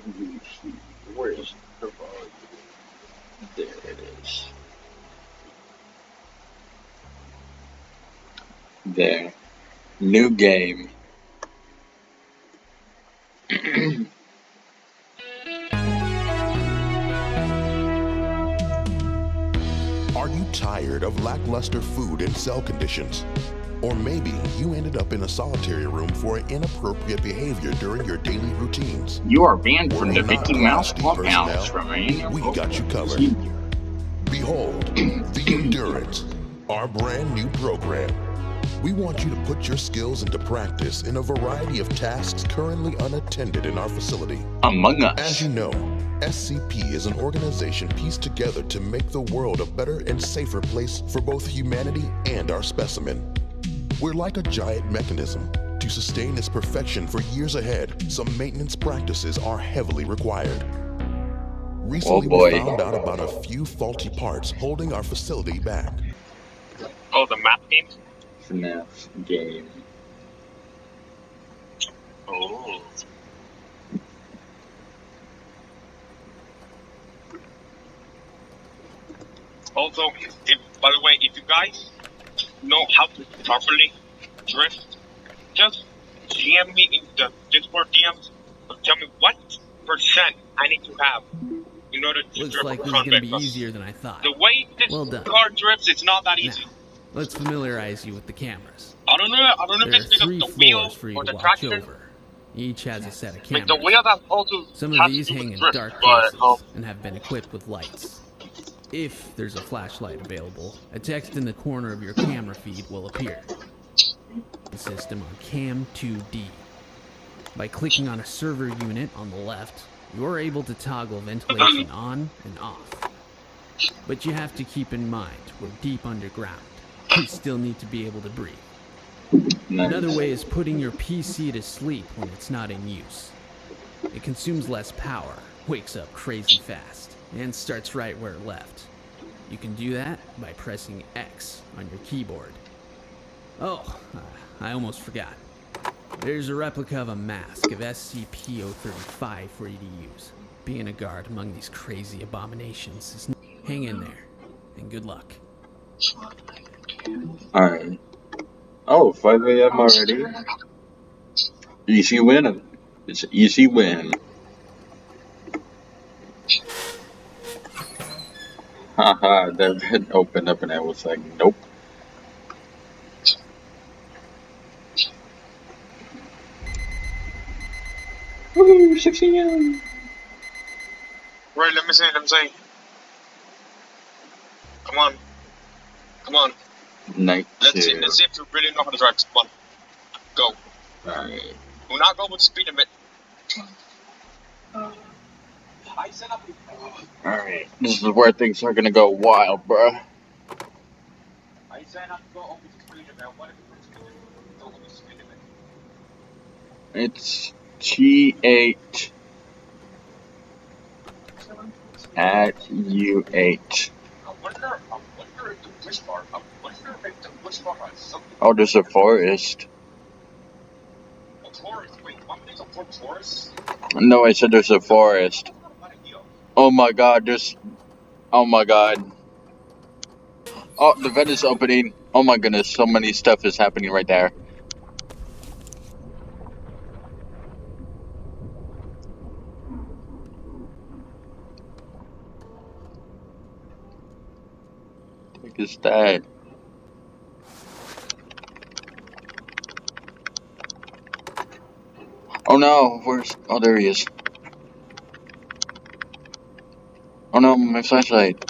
You see, where's the volume? There it is. There. New game. Are you tired of lackluster food and cell conditions? Or maybe you ended up in a solitary room for inappropriate behavior during your daily routines. You are banned from the We're not Mickey Mouse PhD Clubhouse personnel. from any We got you covered. procedure. Behold, the Endurance, our brand new program. We want you to put your skills into practice in a variety of tasks currently unattended in our facility. Among As Us. you know, SCP is an organization pieced together to make the world a better and safer place for both humanity and our specimen. We're like a giant mechanism. To sustain its perfection for years ahead, some maintenance practices are heavily required. Recently, we found out about a few faulty parts holding our facility back. Oh, the map game? FNAF game. Oh. Also, by the way, if you guys know how to properly drift, just DM me in the Discord DMs. Tell me what percent I need to have in order to Looks drift like this is front going to back. be easier than I thought. The way this Well done. car drifts, it's not that easy. Now, let's familiarize you with the cameras. I don't know There if are it's because three of the wheel floors for you or to the watch traction. over. Each has a set of Like cameras. the wheel that also Some of has these to do hang with in drift, dark but places and have been equipped with lights. If there's a flashlight available, a text in the corner of your camera feed will appear. The system on Cam 2D. By clicking on a server unit on the left, you're able to toggle ventilation on and off. But you have to keep in mind, we're deep underground. You still need to be able to breathe. Nice. Another way is putting your PC to sleep when it's not in use. It consumes less power, wakes up crazy fast, and starts right where it left. You can do that by pressing X on your keyboard. Oh, I almost forgot. There's a replica of a mask of SCP-035 for you to use. Being a guard among these crazy abominations is... Hang in there, and good luck. Alright. Oh, 5 a.m. already? Easy win. It's an easy win. Haha, that vent opened up and I was like, nope. Woo, 6 a.m. Right, let me see. Come on. Night Let's 2. see if you really know how to drive. Come on. Go. Alright. Do not go with the speed limit. Alright. This is where things are gonna go wild, bruh. It's T8 at U8. Oh, there's a forest. No, I said there's a forest. Oh my god, there's... Oh my god. Oh, the vent is opening. Oh my goodness, so many stuff is happening right there. What the heck is that? Oh no, where's... Oh, there he is. Oh no, my flashlight.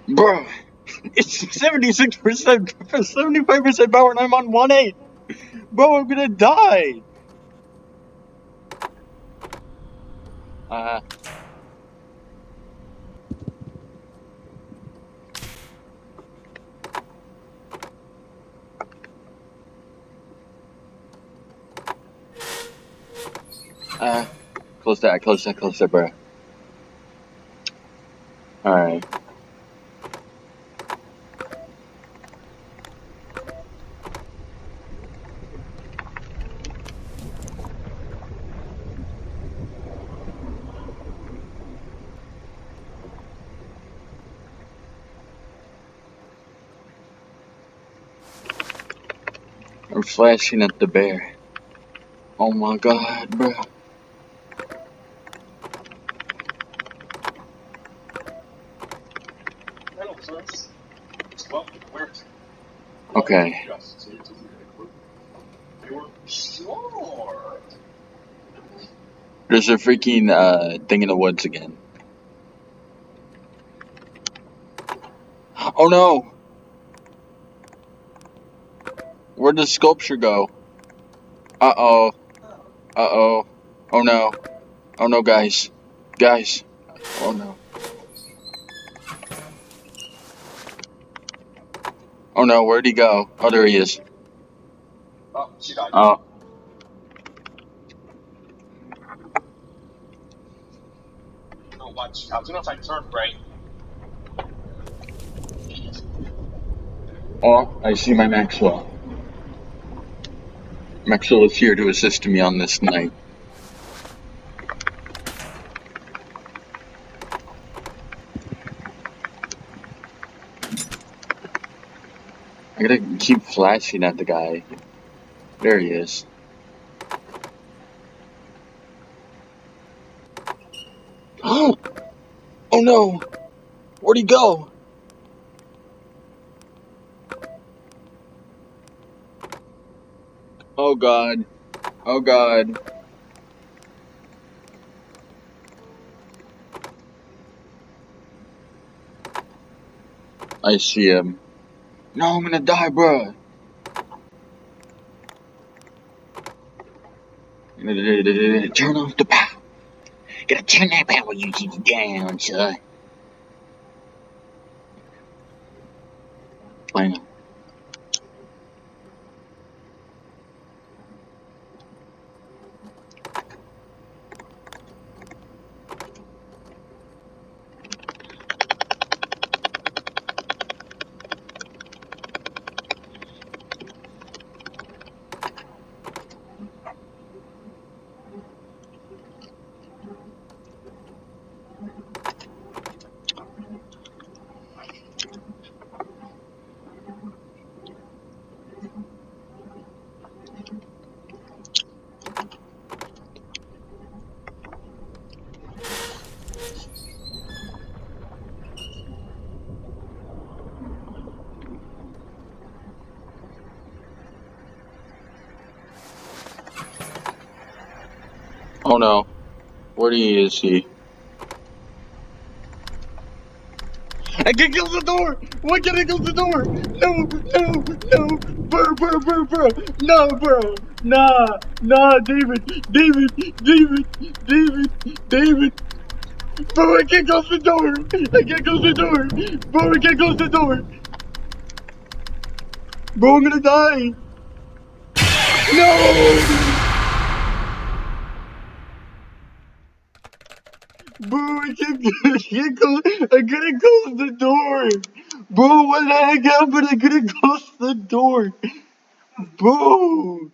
Bro, it's 76%, 75% power and I'm on 1.8. Bro, I'm gonna die. Close that, bro. Alright. I'm flashing at the bear. Oh my god, bro. Okay. There's a freaking thing in the woods again. Oh no! Where'd the sculpture go? Uh-oh. Uh-oh. Oh no. Oh no, guys. Guys. Oh no. Oh no, where'd he go? Oh, there he is. Oh. Oh, I see my Maxwell. Maxwell is here to assist me on this night. I gotta keep flashing at the guy. There he is. Oh no! Where'd he go? Oh god. Oh god. I see him. No, I'm gonna die, bruh. Turn off the power. Gotta turn that power usage down, son. I know. Oh no. Where is he? I can't close the door! Why can't I close the door? No! Bro! No, bro! Nah, David! Bro, I can't close the door! Bro, I can't close the door! Bro, I'm gonna die! No! Bro, I couldn't close the door! Bro, what the heck happened? I couldn't close the door! Bro!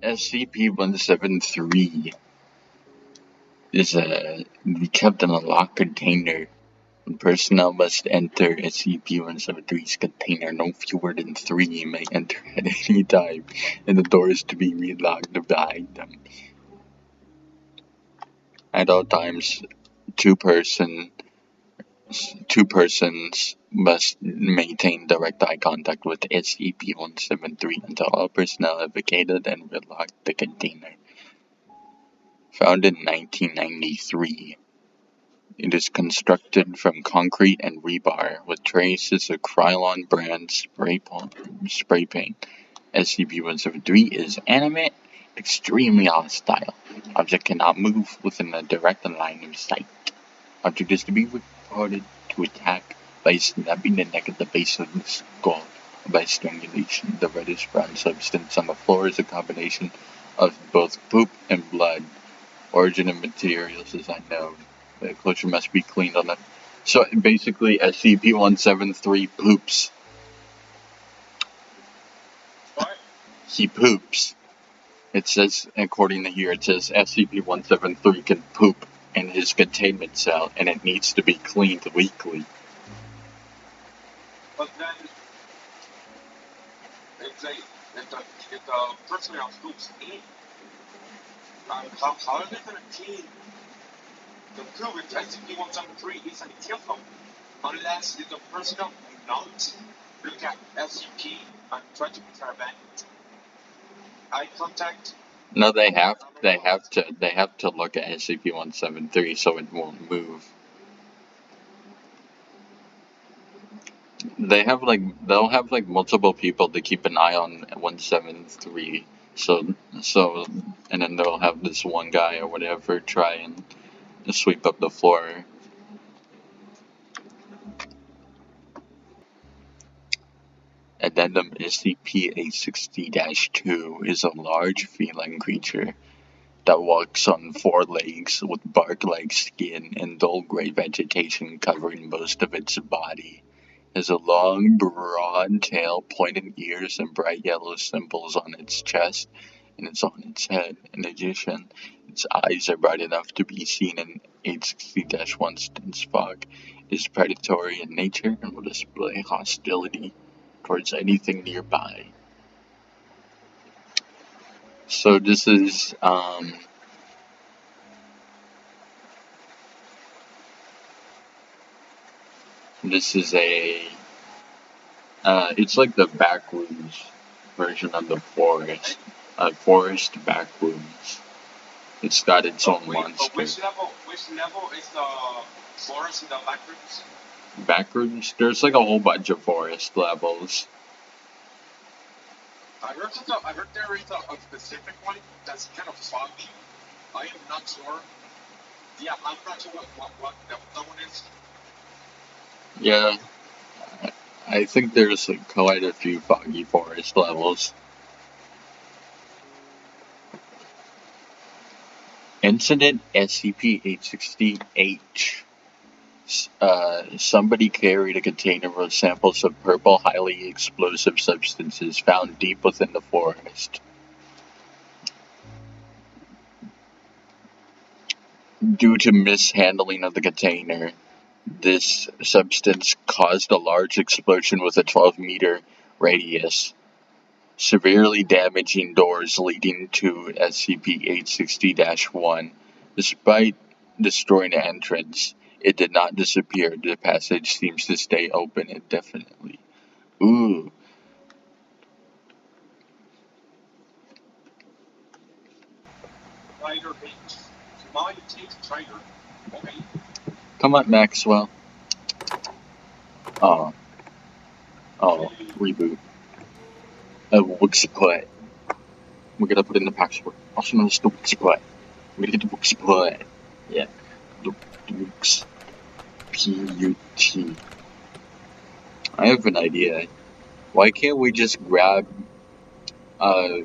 SCP-173 is be kept in a locked container. Personnel must enter SCP-173's container. No fewer than 3 may enter at any time, and the door is to be relocked behind them. At all times, two persons must maintain direct eye contact with SCP-173 until all personnel have vacated and relocked the container. Founded in 1993, it is constructed from concrete and rebar with traces of Krylon brand spray paint. SCP-173 is animate, extremely hostile. Object cannot move within a direct line of sight. Object is to be reported to attack by snapping the neck at the base of the skull or by strangulation. The reddish brown substance on the floor is a combination of both poop and blood. Origin of materials is unknown. The enclosure must be cleaned on So basically, SCP-173 poops. What? He poops. It says, according to here, it says SCP-173 can poop in his containment cell, and it needs to be cleaned weekly. But then if the personnel poops in, how are they gonna clean the poop if SCP-173 is a kill unless the personnel do not look at SCP and try to prevent eye contact? No, they have to look at SCP-173 so it won't move. They'll have multiple people to keep an eye on 173. So and then they'll have this one guy or whatever try and sweep up the floor. Addendum SCP-860-2 is a large feline creature that walks on 4 legs with bark-like skin and dull gray vegetation covering most of its body. It has a long, broad tail, pointed ears, and bright yellow symbols on its chest, and it's on its head. In addition, its eyes are bright enough to be seen in 860-1's dense fog. It is predatory in nature and will display hostility towards anything nearby. So this is a it's like the backrooms version of the forest. Forest backrooms. It's got its own monster. Which level is the forest in the backrooms? Backrooms? There's like a whole bunch of forest levels. I heard there is a specific one that's kind of foggy. I am not sure. Yeah, I'm not sure what level that one is. Yeah, I think there's quite a few foggy forest levels. Incident SCP-860-H. Somebody carried a container with samples of purple, highly explosive substances found deep within the forest. Due to mishandling of the container, this substance caused a large explosion with a 12-meter radius, severely damaging doors leading to SCP-860-1. Despite destroying the entrance, it did not disappear. The passage seems to stay open indefinitely. Ooh. Trader H. My take trader. Okay. Come on, Maxwell. Oh, reboot. Wix play. We're gonna put in the password. Also known as the Wix play. We're gonna get the Wix play. Yeah. The Wix. P-U-T. I have an idea. Why can't we just grab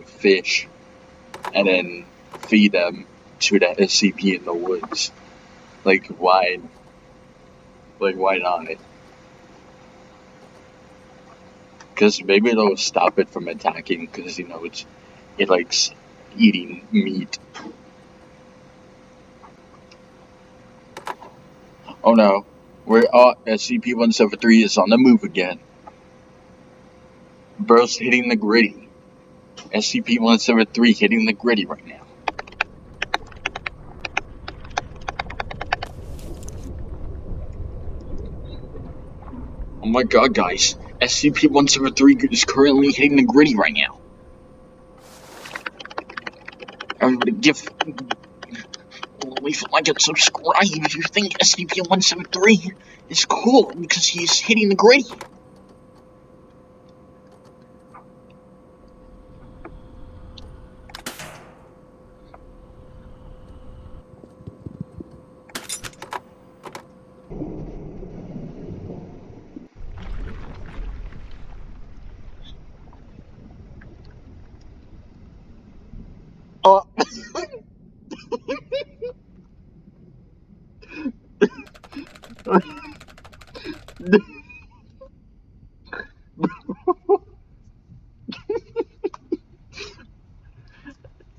fish and then feed them to the SCP in the woods? Like, why? Like, why not? Because maybe it'll stop it from attacking, because, it likes eating meat. Oh no. SCP-173 is on the move again. Bro's hitting the gritty. SCP-173 hitting the gritty right now. Oh my god, guys. SCP-173 is currently hitting the gritty right now. Everybody leave a like and subscribe if you think SCP-173 is cool because he's hitting the gritty.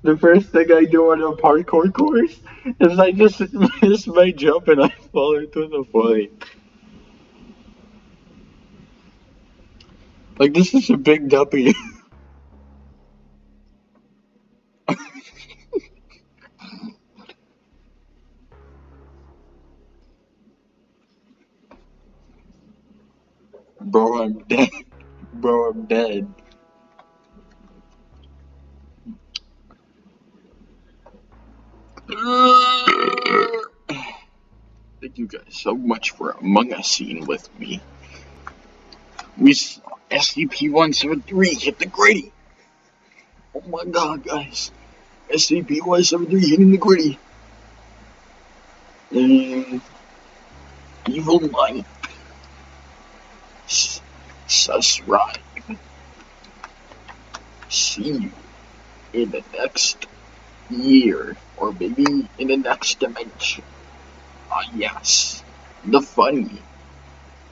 The first thing I do on a parkour course is I just miss my jump and I fall into the void. Like, this is a big W. Bro, I'm dead. Bro, I'm dead. Thank you guys so much for Among Us scene with me. We saw SCP-173 hit the gritty. Oh my god, guys. SCP-173 hitting the gritty. And Evil Mike. Sus Ride. See you in the next year. Or maybe in the next dimension. Ah, yes. The funny.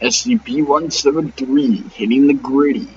SCP-173 hitting the gritty.